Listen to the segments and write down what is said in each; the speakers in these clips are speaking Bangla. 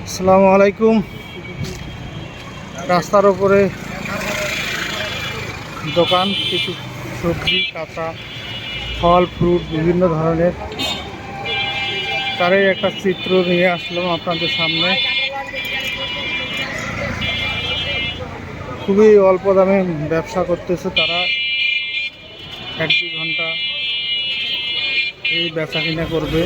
আসসালামু আলাইকুম। রাস্তার উপরে দোকান, কিছু সবজি, কাঁচা ফল ফ্রুট বিভিন্ন ধরনের, তারই একটা চিত্র নিয়ে আসলাম আপনাদের সামনে। খুবই অল্প দামে ব্যবসা করতেছে তারা, 1-2 ঘন্টা এই বেচা কিনা করবে।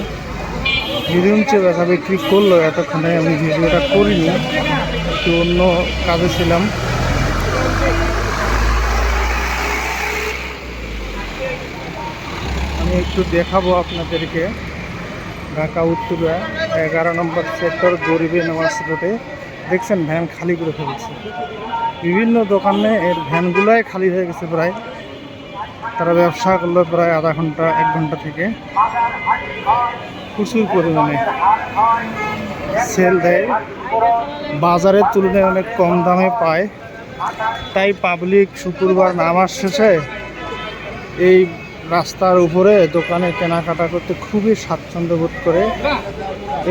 নিরঞ্চে বেচা বিক্রি করলো। এতক্ষণে আমি ভিডিওটা করিনি, একটু অন্য কাজে ছিলাম। আমি একটু দেখাবো আপনাদেরকে ঢাকা উত্তরা 11 নম্বর সেক্টর গরিবে নওয়াজ রোডে। দেখছেন ভ্যান খালি করে ফেলছে, বিভিন্ন দোকানে এর ভ্যানগুলোই খালি হয়ে গেছে প্রায়। তারা ব্যবসা করলো প্রায় আধা ঘন্টা 1 ঘন্টা থেকে, প্রচুর পরিমাণে সেল দেয়, বাজারের তুলনায় অনেক কম দামে পায়। তাই পাবলিক শুক্রবার নামাজ শেষে এই রাস্তার উপরে দোকানে কেনাকাটা করতে খুবই স্বাচ্ছন্দ্য বোধ করে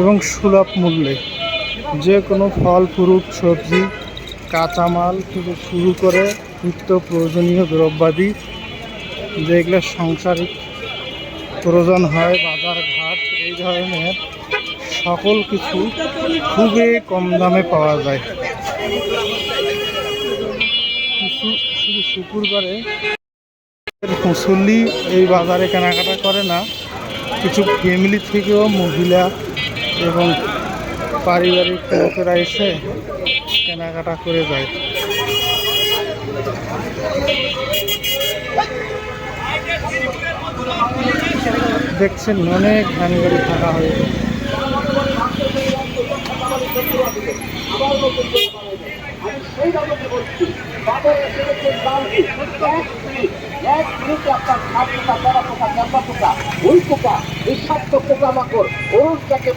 এবং সুলভ মূল্যে যে কোনো ফল ফ্রুট সবজি কাঁচামাল থেকে শুরু করে নিত্য প্রয়োজনীয় দ্রব্যাদি যেগুলো সাংসারিক প্রয়োজন হয়, বাজার ঘাট এই ধরনের সকল কিছু খুবই কম দামে পাওয়া যায়। শুধু শুক্রবারে মুসল্লি এই বাজারে কেনাকাটা করে না, কিছু ফ্যামিলি থেকেও মহিলা এবং পারিবারিক লোকেরা এসে কেনাকাটা করে যায়। দেখছেন অনেক ভ্যান গাড়ি থাকা হয়েছে।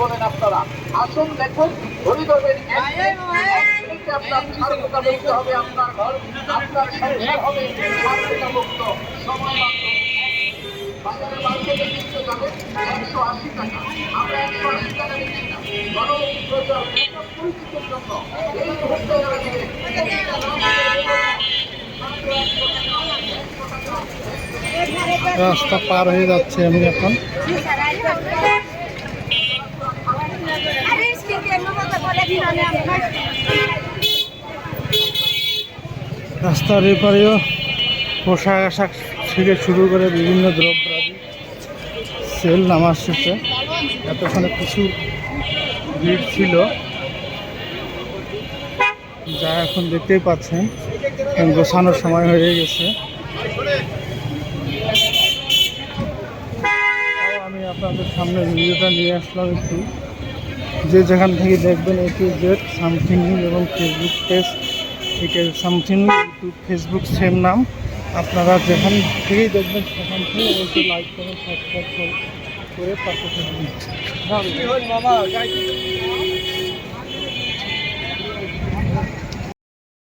বলেন আপনারা আসুন দেখুন হরিদবের আপনার স্বার্থতা মুক্ত হবে, আপনার ঘর আপনার সংসার হবে স্বার্থতা মুক্ত। সময় বাজারে মার্কেটে কিনতে যাবে 180 টাকা, আমরা 180 টাকা নিচ্ছি না। গণপ্রচার পরিচিতির জন্য এই মুহূর্তে রাস্তা পার হয়ে যাচ্ছে আমি এখন। রাস্তার এপারেও পোশাক আশাক থেকে শুরু করে বিভিন্ন দ্রব্যাদি সেল নামাজ শেষে। এতক্ষণে প্রচুর ভিড় ছিল, যা এখন দেখতেই পাচ্ছেন গোছানোর সময় হয়ে গেছে। আমি আপনাদের সামনে ভিডিওটা নিয়ে আসলাম একটু, যে যেখান থেকে দেখবেন এটি জেড সামথিং এবং ফেসবুক পেজ একে সামথিং, ইউটিউব ফেসবুক সেম নাম। আপনারা যেখান থেকেই দেখবেন সেখান থেকে অবশ্যই লাইক করে সাবস্ক্রাইব করে পাশে থাকবেন।